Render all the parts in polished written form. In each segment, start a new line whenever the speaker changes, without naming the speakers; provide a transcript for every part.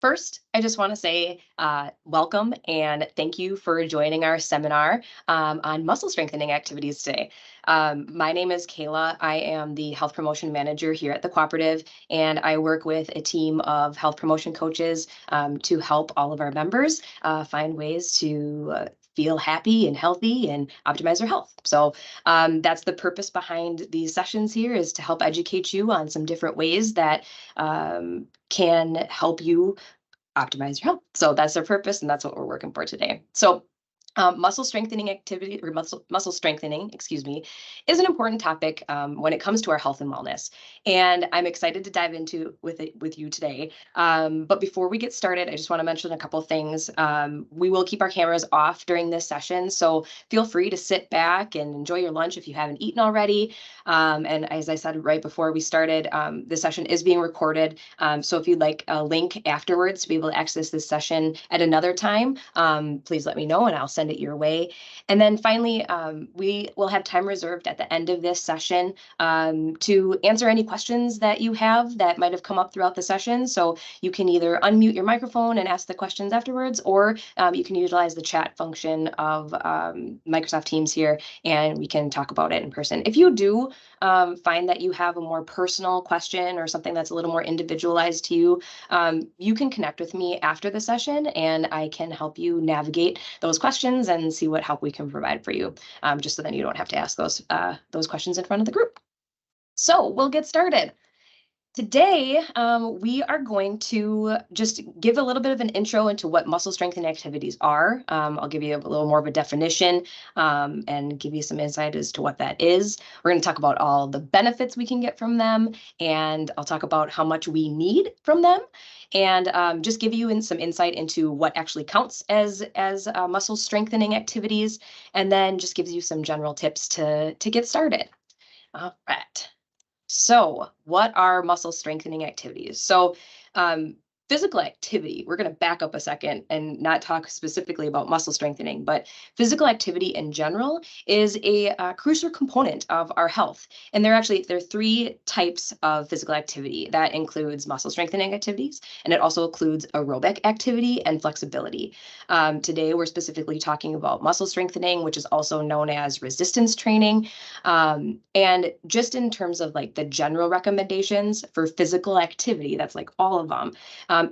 First, I just want to say welcome and thank you for joining our seminar on muscle strengthening activities today. My name is Kayla. I am the health promotion manager here at the cooperative, and I work with a team of health promotion coaches to help all of our members find ways to feel happy and healthy and optimize their health. So that's the purpose behind these sessions here, is to help educate you on some different ways that can help you optimize your health. So that's their purpose, and that's what we're working for today. So muscle strengthening activity, or muscle strengthening, excuse me, is an important topic when it comes to our health and wellness. And I'm excited to dive into with you today. But before we get started, I just want to mention a couple things. We will keep our cameras off during this session, so feel free to sit back and enjoy your lunch if you haven't eaten already. And as I said right before we started, this session is being recorded. So if you'd like a link afterwards to be able to access this session at another time, please let me know and I'll send it your way. And then finally, we will have time reserved at the end of this session to answer any questions that you have that might have come up throughout the session. So you can either unmute your microphone and ask the questions afterwards, or you can utilize the chat function of Microsoft Teams here, and we can talk about it in person. If you do find that you have a more personal question or something that's a little more individualized to you, you can connect with me after the session and I can help you navigate those questions and see what help we can provide for you, just so then you don't have to ask those questions in front of the group. So we'll get started. Today, we are going to just give a little bit of an intro into what muscle strengthening activities are. I'll give you a little more of a definition and give you some insight as to what that is. We're going to talk about all the benefits we can get from them, and I'll talk about how much we need from them, and just give you some insight into what actually counts as muscle strengthening activities, and then just gives you some general tips to get started. All right. So what are muscle strengthening activities? So physical activity, we're going to back up a second and not talk specifically about muscle strengthening, but physical activity in general is a crucial component of our health. And there are three types of physical activity. That includes muscle strengthening activities, and it also includes aerobic activity and flexibility. Today, we're specifically talking about muscle strengthening, which is also known as resistance training. And just in terms of like the general recommendations for physical activity, that's like all of them.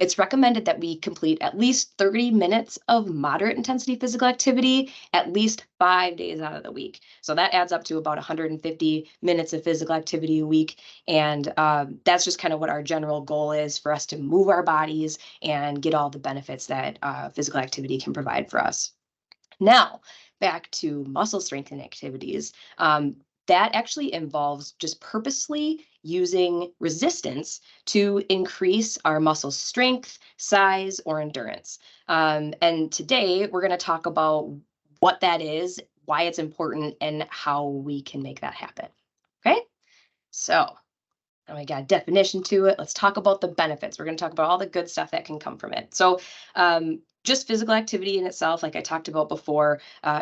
It's recommended that we complete at least 30 minutes of moderate intensity physical activity at least 5 days out of the week. So that adds up to about 150 minutes of physical activity a week. And that's just kind of what our general goal is, for us to move our bodies and get all the benefits that physical activity can provide for us. Now, back to muscle strengthening activities. That actually involves just purposely using resistance to increase our muscle strength, size, or endurance. And today we're going to talk about what that is, why it's important, and how we can make that happen. Okay, so now we got a definition to it. Let's talk about the benefits. We're going to talk about all the good stuff that can come from it. So just physical activity in itself, like I talked about before,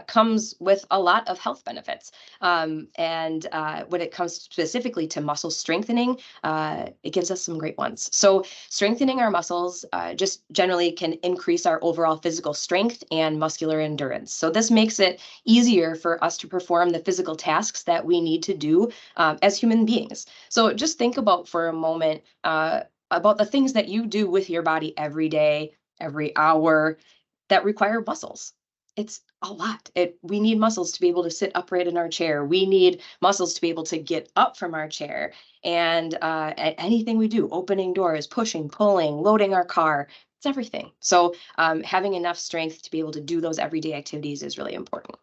comes with a lot of health benefits. And when it comes specifically to muscle strengthening, it gives us some great ones. So strengthening our muscles just generally can increase our overall physical strength and muscular endurance. So this makes it easier for us to perform the physical tasks that we need to do as human beings. So just think about for a moment about the things that you do with your body every day, every hour, that require muscles. It's a lot. We need muscles to be able to sit upright in our chair. We need muscles to be able to get up from our chair. And at anything we do, opening doors, pushing, pulling, loading our car, it's everything. So having enough strength to be able to do those everyday activities is really important.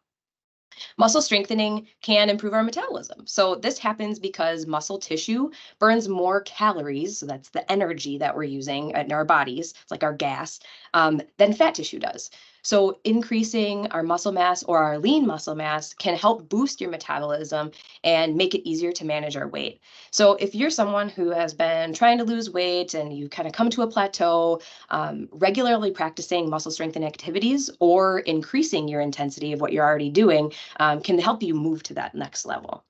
Muscle strengthening can improve our metabolism. So this happens because muscle tissue burns more calories, so that's the energy that we're using in our bodies, it's like our gas, than fat tissue does. So increasing our muscle mass or our lean muscle mass can help boost your metabolism and make it easier to manage our weight. So if you're someone who has been trying to lose weight and you kind of come to a plateau, regularly practicing muscle strengthening activities or increasing your intensity of what you're already doing can help you move to that next level.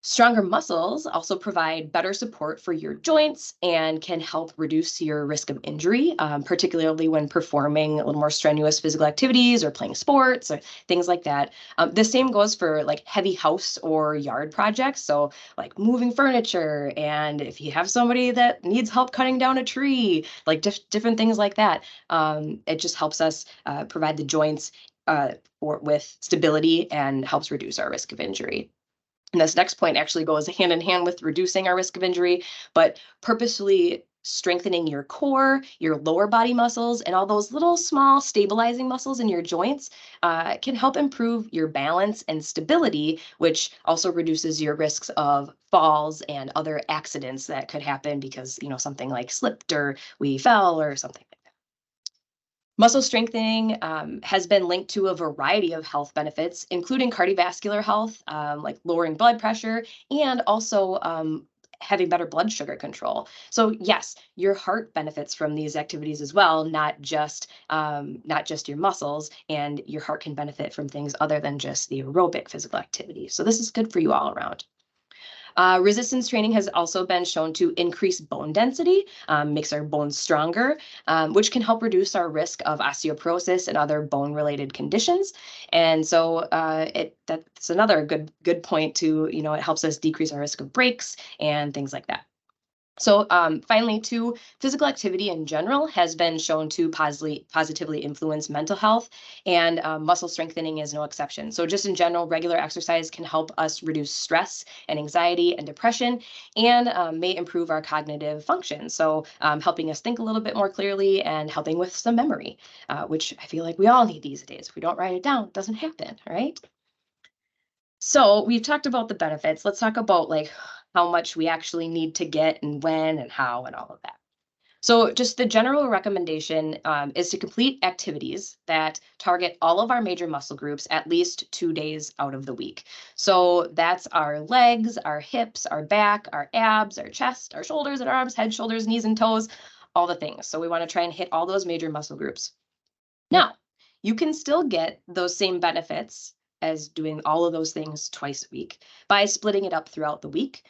Stronger muscles also provide better support for your joints and can help reduce your risk of injury, particularly when performing a little more strenuous physical activities or playing sports or things like that. The same goes for like heavy house or yard projects. So, like moving furniture, and if you have somebody that needs help cutting down a tree, like different things like that, it just helps us provide the joints with stability and helps reduce our risk of injury. And this next point actually goes hand in hand with reducing our risk of injury, but purposefully strengthening your core, your lower body muscles, and all those little small stabilizing muscles in your joints can help improve your balance and stability, which also reduces your risks of falls and other accidents that could happen because, something like slipped or we fell or something. Muscle strengthening has been linked to a variety of health benefits, including cardiovascular health, like lowering blood pressure, and also having better blood sugar control. So yes, your heart benefits from these activities as well, not just your muscles, and your heart can benefit from things other than just the aerobic physical activity. So this is good for you all around. Resistance training has also been shown to increase bone density, makes our bones stronger, which can help reduce our risk of osteoporosis and other bone-related conditions. And so that's another good point to, it helps us decrease our risk of breaks and things like that. So finally, too, physical activity in general has been shown to positively influence mental health, and muscle strengthening is no exception. So just in general, regular exercise can help us reduce stress and anxiety and depression, and may improve our cognitive function. So helping us think a little bit more clearly and helping with some memory, which I feel like we all need these days. If we don't write it down, it doesn't happen, right? So we've talked about the benefits. Let's talk about like how much we actually need to get and when and how and all of that. So just the general recommendation is to complete activities that target all of our major muscle groups at least 2 days out of the week. So that's our legs, our hips, our back, our abs, our chest, our shoulders and arms, head, shoulders, knees, and toes, all the things. So we want to try and hit all those major muscle groups. Now, you can still get those same benefits as doing all of those things twice a week by splitting it up throughout the week,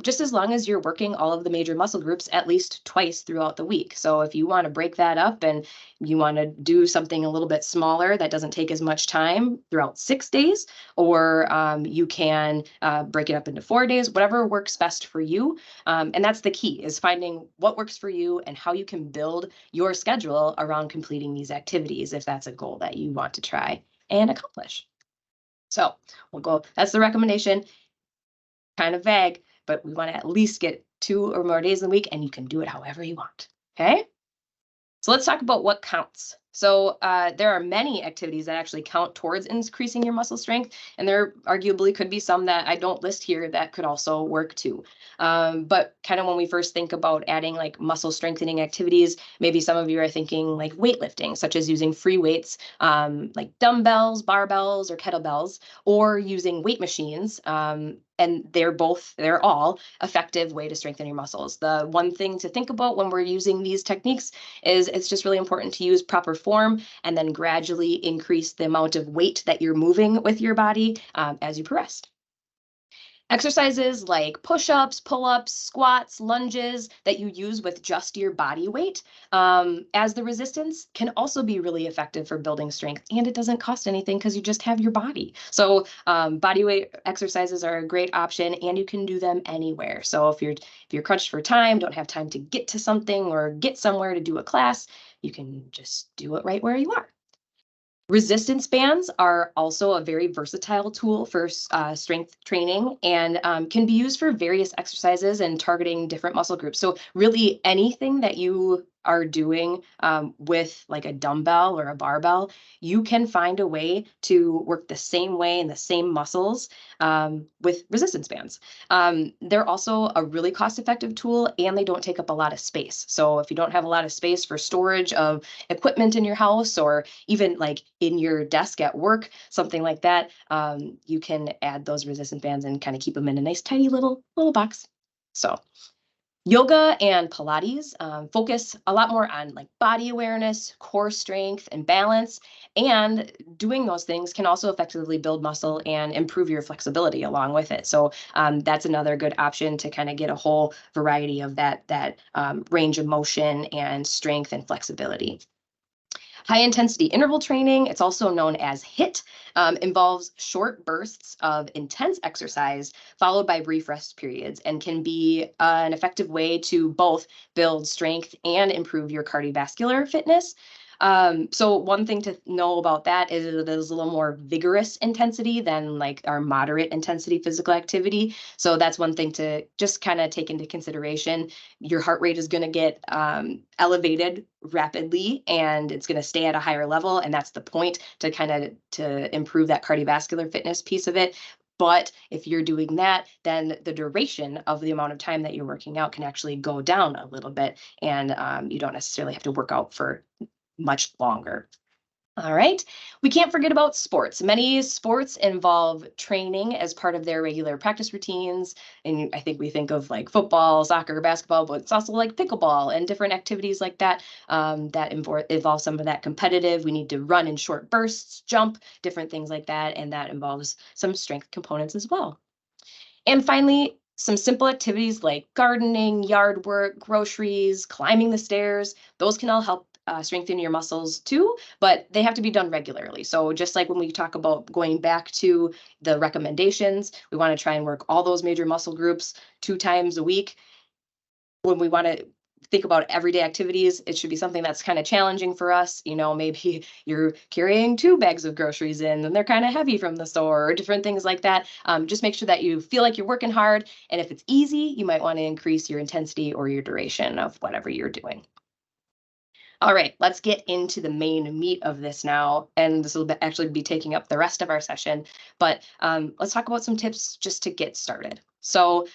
just as long as you're working all of the major muscle groups at least twice throughout the week. So if you want to break that up and you want to do something a little bit smaller that doesn't take as much time throughout 6 days, or you can break it up into 4 days, whatever works best for you. And that's the key, is finding what works for you and how you can build your schedule around completing these activities if that's a goal that you want to try and accomplish. So that's the recommendation, kind of vague, but we want to at least get 2 or more days in the week, and you can do it however you want. Okay. So let's talk about what counts. So there are many activities that actually count towards increasing your muscle strength, and there arguably could be some that I don't list here that could also work too. But kind of when we first think about adding like muscle strengthening activities, maybe some of you are thinking like weightlifting, such as using free weights like dumbbells, barbells, or kettlebells, or using weight machines. And they're all effective way to strengthen your muscles. The one thing to think about when we're using these techniques is it's just really important to use proper form and then gradually increase the amount of weight that you're moving with your body as you progress. Exercises like push-ups, pull-ups, squats, lunges that you use with just your body weight as the resistance can also be really effective for building strength, and it doesn't cost anything because you just have your body. So body weight exercises are a great option, and you can do them anywhere. So if you're crunched for time, don't have time to get to something or get somewhere to do a class, you can just do it right where you are. Resistance bands are also a very versatile tool for strength training, and can be used for various exercises and targeting different muscle groups. So really anything that you are doing with like a dumbbell or a barbell, you can find a way to work the same way and the same muscles with resistance bands. They're also a really cost-effective tool, and they don't take up a lot of space. So if you don't have a lot of space for storage of equipment in your house, or even like in your desk at work, something like that, you can add those resistance bands and kind of keep them in a nice tiny little box. So Yoga and Pilates focus a lot more on like body awareness, core strength, and balance. And doing those things can also effectively build muscle and improve your flexibility along with it. So that's another good option to kind of get a whole variety of that range of motion and strength and flexibility. High intensity interval training, it's also known as HIIT, involves short bursts of intense exercise followed by brief rest periods and can be an effective way to both build strength and improve your cardiovascular fitness. So one thing to know about that is it is a little more vigorous intensity than like our moderate intensity physical activity. So that's one thing to just kind of take into consideration. Your heart rate is going to get elevated rapidly and it's going to stay at a higher level. And that's the point to kind of to improve that cardiovascular fitness piece of it. But if you're doing that, then the duration of the amount of time that you're working out can actually go down a little bit. And you don't necessarily have to work out for much longer. All right. We can't forget about sports. Many sports involve training as part of their regular practice routines. And I think we think of like football, soccer, basketball, but it's also like pickleball and different activities like that that involve some of that competitive. We need to run in short bursts, jump, different things like that. And that involves some strength components as well. And finally, some simple activities like gardening, yard work, groceries, climbing the stairs, those can all help strengthen your muscles too, but they have to be done regularly. So just like when we talk about going back to the recommendations, we want to try and work all those major muscle groups 2 times a week. When we want to think about everyday activities, it should be something that's kind of challenging for us. You know, maybe you're carrying 2 bags of groceries in and they're kind of heavy from the store or different things like that. Just make sure that you feel like you're working hard. And if it's easy, you might want to increase your intensity or your duration of whatever you're doing. All right, let's get into the main meat of this now. And this will actually be taking up the rest of our session. But let's talk about some tips just to get started. So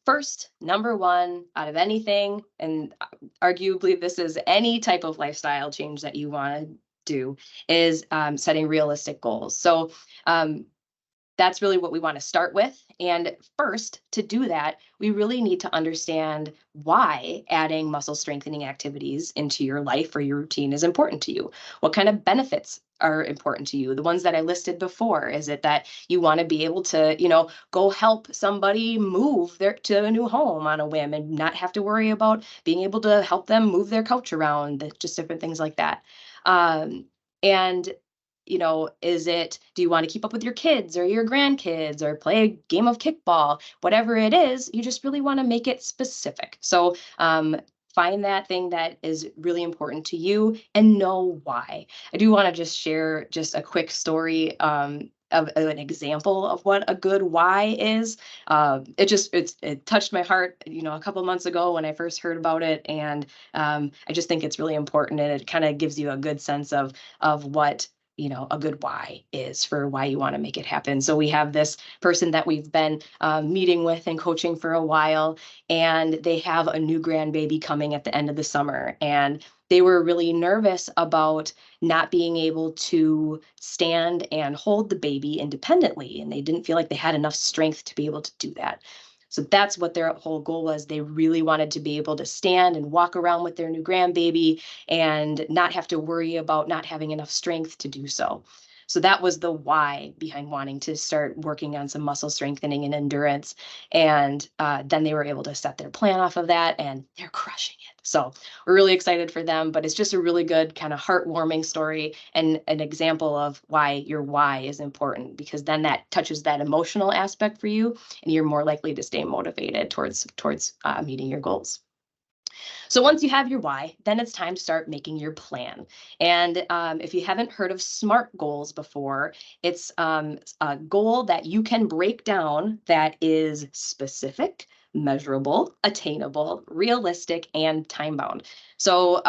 first, number one, out of anything, and arguably this is any type of lifestyle change that you want to do, is setting realistic goals. So that's really what we want to start with. And first, to do that, we really need to understand why adding muscle strengthening activities into your life or your routine is important to you. What kind of benefits are important to you? The ones that I listed before. Is it that you want to be able to, go help somebody move to a new home on a whim and not have to worry about being able to help them move their couch around, just different things like that. And is it, do you want to keep up with your kids or your grandkids or play a game of kickball? Whatever it is, you just really want to make it specific. So find that thing that is really important to you and know why. I do want to just share just a quick story of an example of what a good why is. It touched my heart, a couple months ago when I first heard about it, and I just think it's really important, and it kind of gives you a good sense of what a good why is for why you want to make it happen. So we have this person that we've been meeting with and coaching for a while, and they have a new grandbaby coming at the end of the summer. And they were really nervous about not being able to stand and hold the baby independently. And they didn't feel like they had enough strength to be able to do that. So that's what their whole goal was. They really wanted to be able to stand and walk around with their new grandbaby and not have to worry about not having enough strength to do so. So that was the why behind wanting to start working on some muscle strengthening and endurance. And then they were able to set their plan off of that, and they're crushing it. So we're really excited for them, but it's just a really good kind of heartwarming story and an example of why your why is important, because then that touches that emotional aspect for you, and you're more likely to stay motivated towards meeting your goals. So once you have your why, then it's time to start making your plan. And if you haven't heard of SMART goals before, it's a goal that you can break down that is specific, measurable, attainable, realistic, and time-bound. So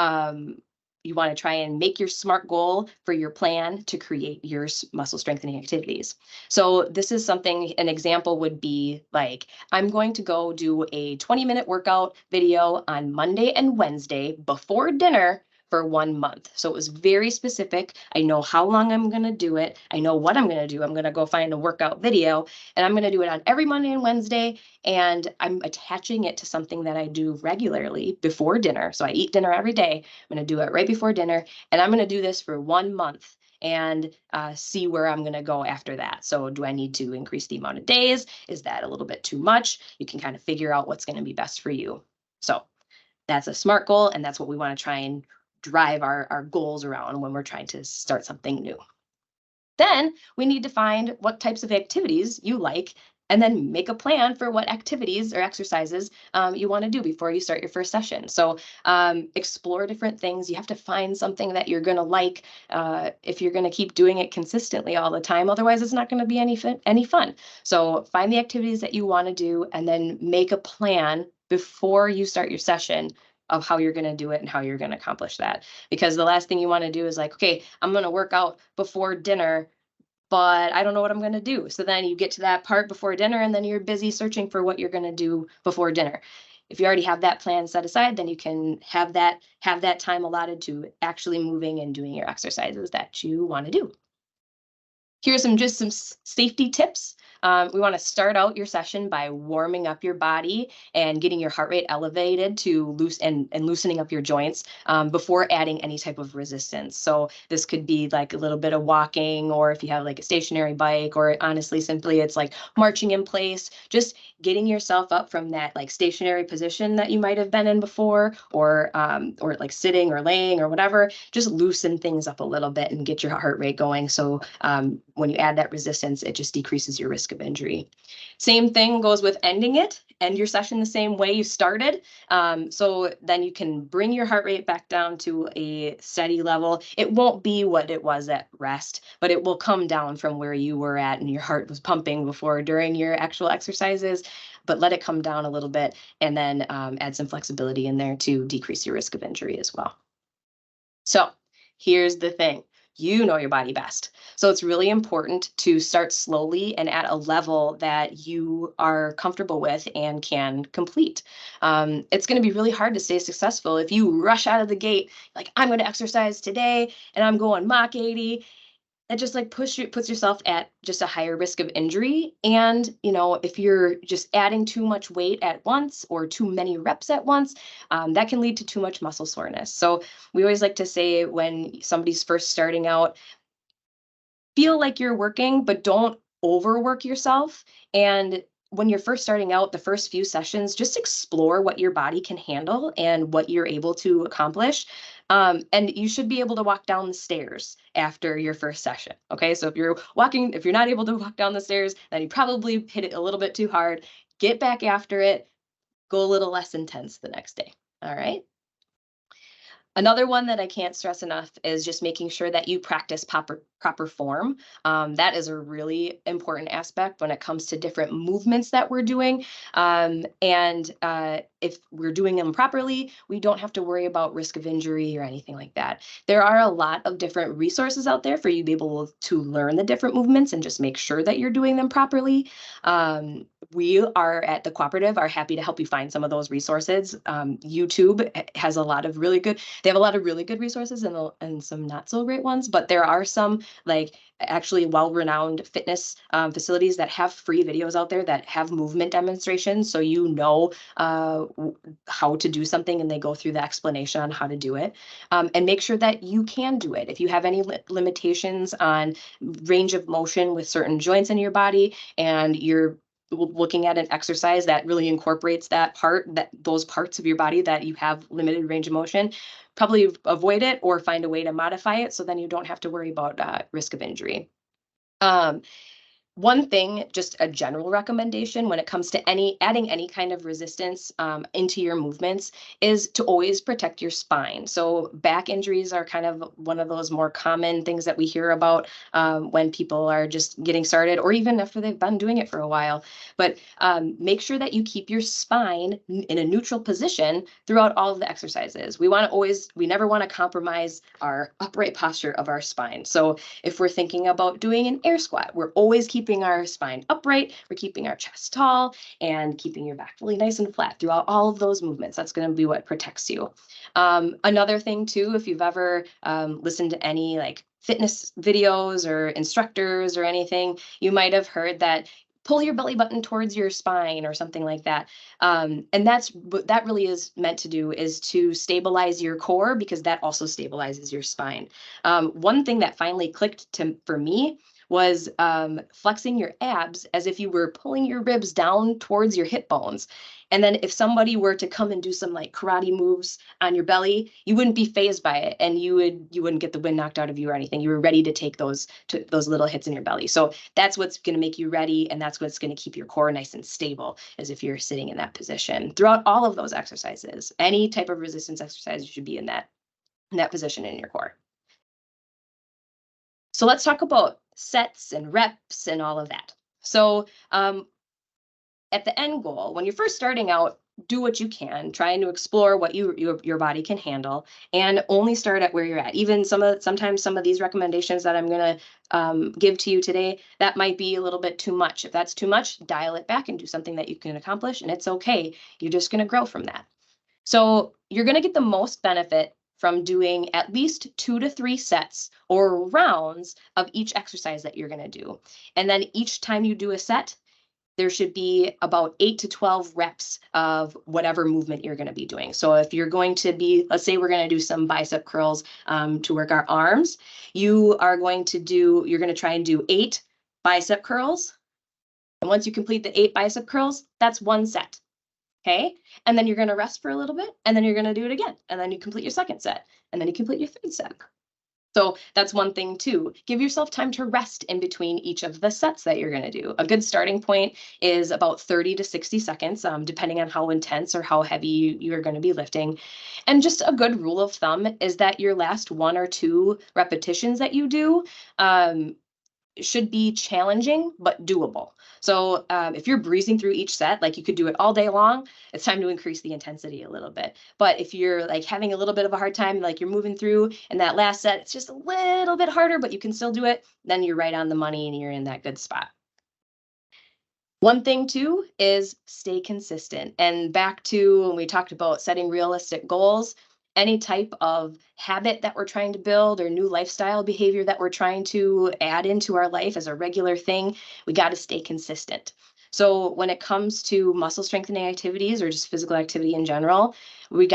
you want to try and make your SMART goal for your plan to create your muscle strengthening activities. So this is something, an example would be like, I'm going to go do a 20-minute workout video on Monday and Wednesday before dinner for 1 month. So it was very specific. I know how long I'm going to do it. I know what I'm going to do. I'm going to go find a workout video, and I'm going to do it on every Monday and Wednesday. And I'm attaching it to something that I do regularly before dinner. So I eat dinner every day. I'm going to do it right before dinner, and I'm going to do this for 1 month and see where I'm going to go after that. So do I need to increase the amount of days? Is that a little bit too much? You can kind of figure out what's going to be best for you. So that's a SMART goal, and that's what we want to try and drive our goals around when we're trying to start something new. Then we need to find what types of activities you like, and then make a plan for what activities or exercises you want to do before you start your first session. So explore different things. You have to find something that you're going to like if you're going to keep doing it consistently all the time. Otherwise, it's not going to be any fun. So find the activities that you want to do, and then make a plan before you start your session of how you're going to do it and how you're going to accomplish that. Because the last thing you want to do is like, okay, I'm going to work out before dinner, but I don't know what I'm going to do. So then you get to that part before dinner, and then you're busy searching for what you're going to do before dinner. If you already have that plan set aside, then you can have that time allotted to actually moving and doing your exercises that you want to do. Here's some safety tips. We want to start out your session by warming up your body and getting your heart rate elevated to loosening up your joints before adding any type of resistance. So this could be like a little bit of walking, or if you have like a stationary bike, or honestly, simply it's like marching in place, just getting yourself up from that like stationary position that you might have been in before, or like sitting or laying or whatever. Just loosen things up a little bit and get your heart rate going. So when you add that resistance, it just decreases your risk of injury. Same thing goes with ending it. End your session the same way you started. So then you can bring your heart rate back down to a steady level. It won't be what it was at rest, but it will come down from where you were at and your heart was pumping before during your actual exercises. But let it come down a little bit, and then add some flexibility in there to decrease your risk of injury as well. So here's the thing. You know your body best. So it's really important to start slowly and at a level that you are comfortable with and can complete. It's going to be really hard to stay successful if you rush out of the gate, like, I'm going to exercise today and I'm going Mach 80. That just like puts yourself at just a higher risk of injury. And, if you're just adding too much weight at once or too many reps at once, that can lead to too much muscle soreness. So we always like to say, when somebody's first starting out, feel like you're working, but don't overwork yourself. And when you're first starting out, the first few sessions, just explore what your body can handle and what you're able to accomplish. And you should be able to walk down the stairs after your first session. Okay, so if you're not able to walk down the stairs, then you probably hit it a little bit too hard. Get back after it, go a little less intense the next day. All right. Another one that I can't stress enough is just making sure that you practice proper form. That is a really important aspect when it comes to different movements that we're doing. If we're doing them properly, we don't have to worry about risk of injury or anything like that. There are a lot of different resources out there for you to be able to learn the different movements and just make sure that you're doing them properly. We are at the cooperative are happy to help you find some of those resources. YouTube has a lot of really good. They have a lot of really good resources and some not so great ones, but there are some like actually well-renowned fitness facilities that have free videos out there that have movement demonstrations, so how to do something, and they go through the explanation on how to do it, and make sure that you can do it. If you have any limitations on range of motion with certain joints in your body, and you're looking at an exercise that really incorporates those parts of your body that you have limited range of motion, probably avoid it or find a way to modify it, so then you don't have to worry about risk of injury. One thing, just a general recommendation when it comes to adding any kind of resistance into your movements, is to always protect your spine. So back injuries are kind of one of those more common things that we hear about when people are just getting started, or even after they've been doing it for a while. But make sure that you keep your spine in a neutral position throughout all of the exercises. We never want to compromise our upright posture of our spine. So if we're thinking about doing an air squat, we're always keeping keeping our spine upright, we're keeping our chest tall, and keeping your back really nice and flat throughout all of those movements. That's going to be what protects you. Another thing too, if you've ever listened to any like fitness videos or instructors or anything, you might have heard that pull your belly button towards your spine or something like that. And that's what that really is meant to do, is to stabilize your core, because that also stabilizes your spine. One thing that finally clicked for me was flexing your abs as if you were pulling your ribs down towards your hip bones. And then if somebody were to come and do some like karate moves on your belly, you wouldn't be fazed by it, and you wouldn't get the wind knocked out of you or anything. You were ready to take those little hits in your belly. So that's what's going to make you ready, and that's what's going to keep your core nice and stable, as if you're sitting in that position. Throughout all of those exercises, any type of resistance exercise, you should be in that position in your core. So let's talk about sets and reps and all of that. So at the end goal, when you're first starting out, do what you can, trying to explore what your body can handle, and only start at where you're at. Even sometimes some of these recommendations that I'm going to give to you today, that might be a little bit too much. If that's too much, dial it back and do something that you can accomplish, and it's okay. You're just going to grow from that. So you're going to get the most benefit from doing at least 2 to 3 sets or rounds of each exercise that you're going to do. And then each time you do a set, there should be about 8 to 12 reps of whatever movement you're going to be doing. So if you're going to be, let's say we're going to do some bicep curls to work our arms, you're going to try and do 8 bicep curls. And once you complete the 8 bicep curls, that's 1 set. Okay. And then you're going to rest for a little bit, and then you're going to do it again. And then you complete your 2nd set, and then you complete your 3rd set. So that's one thing too. Give yourself time to rest in between each of the sets that you're going to do. A good starting point is about 30 to 60 seconds, depending on how intense or how heavy you're going to be lifting. And just a good rule of thumb is that your last 1 or 2 repetitions that you do should be challenging but doable. So if you're breezing through each set, like you could do it all day long, it's time to increase the intensity a little bit. But if you're like having a little bit of a hard time, like you're moving through, and that last set, it's just a little bit harder, but you can still do it, then you're right on the money and you're in that good spot. One thing too is stay consistent. And back to when we talked about setting realistic goals, any type of habit that we're trying to build or new lifestyle behavior that we're trying to add into our life as a regular thing, we got to stay consistent. So when it comes to muscle strengthening activities or just physical activity in general, what we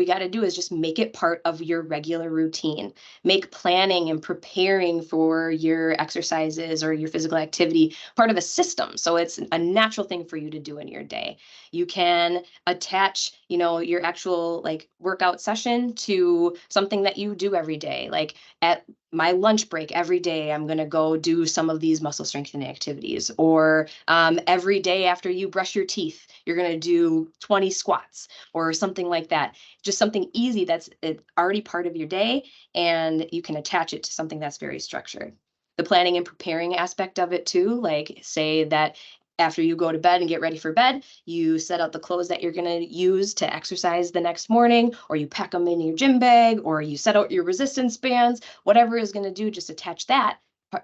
got to do is just make it part of your regular routine. Make planning and preparing for your exercises or your physical activity part of a system. So it's a natural thing for you to do in your day. You can attach, your actual like workout session to something that you do every day. Like at my lunch break every day, I'm going to go do some of these muscle strengthening activities. Or every day after you brush your teeth, you're going to do 20 squats or something like that. Just something easy that's already part of your day, and you can attach it to something that's very structured. The planning and preparing aspect of it too, like say that after you go to bed and get ready for bed, you set out the clothes that you're going to use to exercise the next morning, or you pack them in your gym bag, or you set out your resistance bands, whatever is going to do, just attach that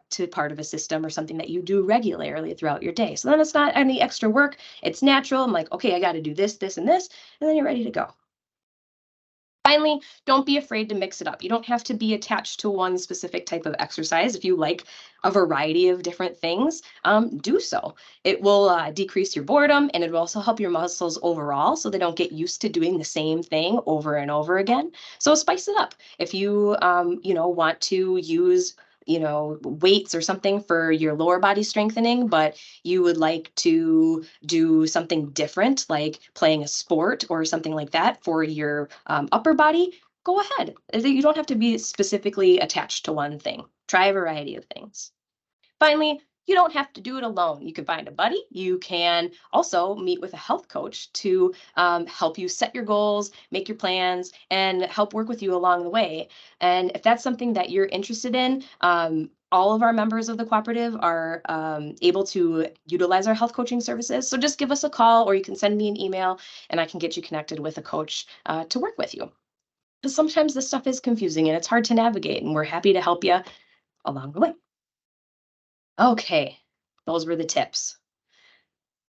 to part of a system or something that you do regularly throughout your day. So then it's not any extra work. It's natural. I'm like, okay, I got to do this, this, and this, and then you're ready to go. Finally, don't be afraid to mix it up. You don't have to be attached to one specific type of exercise. If you like a variety of different things, do so. It will decrease your boredom, and it will also help your muscles overall so they don't get used to doing the same thing over and over again. So spice it up. If you, want to use weights or something for your lower body strengthening, but you would like to do something different, like playing a sport or something like that for your upper body, go ahead. You don't have to be specifically attached to one thing. Try a variety of things. Finally, you don't have to do it alone. You can find a buddy. You can also meet with a health coach to help you set your goals, make your plans, and help work with you along the way. And if that's something that you're interested in, all of our members of the cooperative are able to utilize our health coaching services. So just give us a call, or you can send me an email, and I can get you connected with a coach to work with you. Because sometimes this stuff is confusing and it's hard to navigate, and we're happy to help you along the way. Okay, those were the tips.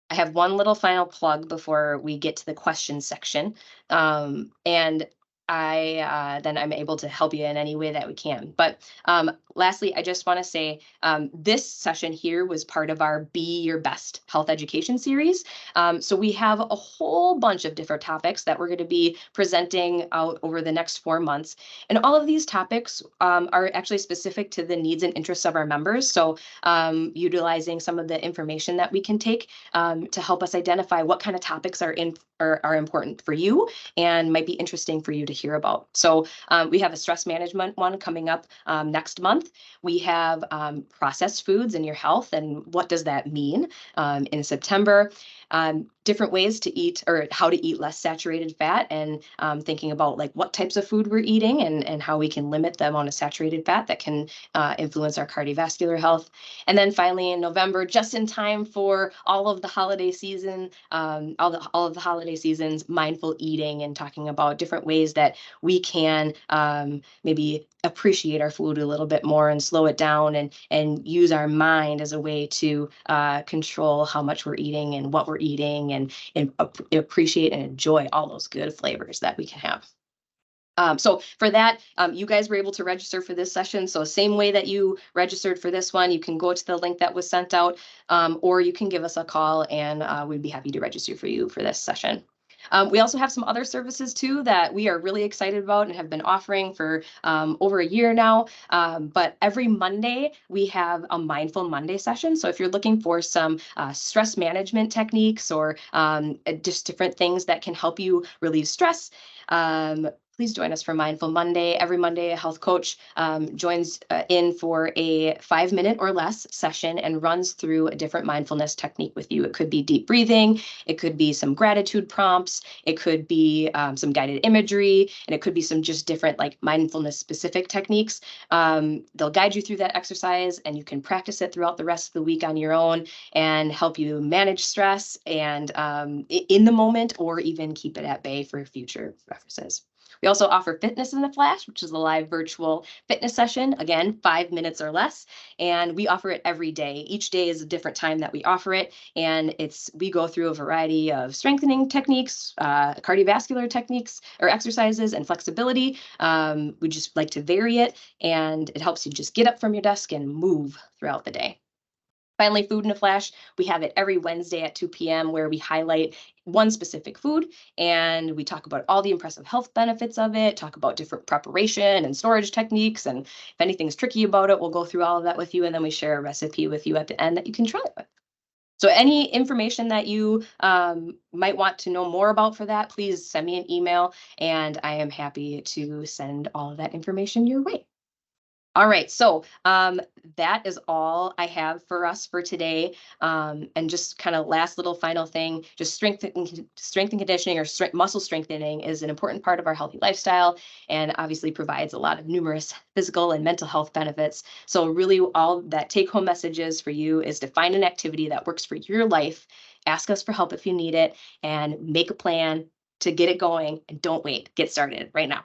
I have one little final plug before we get to the question section. And then I'm able to help you in any way that we can. But lastly, I just want to say this session here was part of our Be Your Best Health Education series. So we have a whole bunch of different topics that we're going to be presenting out over the next 4 months. And all of these topics are actually specific to the needs and interests of our members. So utilizing some of the information that we can take to help us identify what kind of topics are important for you and might be interesting for you to hear about. So we have a stress management one coming up next month. We have processed foods in your health and what does that mean in September. Different ways to eat or how to eat less saturated fat and thinking about like what types of food we're eating and how we can limit the amount of saturated fat that can influence our cardiovascular health. And then finally in November, just in time for all of the holiday season, all of the holiday seasons, mindful eating and talking about different ways that we can maybe appreciate our food a little bit more and slow it down and use our mind as a way to control how much we're eating and what we're eating and appreciate and enjoy all those good flavors that we can have. So for that, you guys were able to register for this session. So same way that you registered for this one, you can go to the link that was sent out, or you can give us a call and we'd be happy to register for you for this session. We also have some other services too that we are really excited about and have been offering for over a year now. But every Monday we have a Mindful Monday session. So if you're looking for some stress management techniques or just different things that can help you relieve stress, please join us for Mindful Monday. Every Monday, a health coach joins in for a 5-minute or less session and runs through a different mindfulness technique with you. It could be deep breathing, it could be some gratitude prompts, it could be some guided imagery, and it could be some just different like mindfulness specific techniques. They'll guide you through that exercise and you can practice it throughout the rest of the week on your own and help you manage stress and in the moment or even keep it at bay for future references. We also offer Fitness in the Flash, which is a live virtual fitness session, again, 5 minutes or less, and we offer it every day. Each day is a different time that we offer it, and we go through a variety of strengthening techniques, cardiovascular techniques or exercises, and flexibility. We just like to vary it, and it helps you just get up from your desk and move throughout the day. Finally, Food in a Flash, we have it every Wednesday at 2 p.m. where we highlight one specific food and we talk about all the impressive health benefits of it, talk about different preparation and storage techniques, and if anything's tricky about it, we'll go through all of that with you, and then we share a recipe with you at the end that you can try it with. So any information that you might want to know more about for that, please send me an email, and I am happy to send all of that information your way. All right, so that is all I have for us for today. And just kind of last little final thing, just strength and conditioning or muscle strengthening is an important part of our healthy lifestyle and obviously provides a lot of numerous physical and mental health benefits. So really all that take home messages for you is to find an activity that works for your life, ask us for help if you need it, and make a plan to get it going and don't wait, get started right now.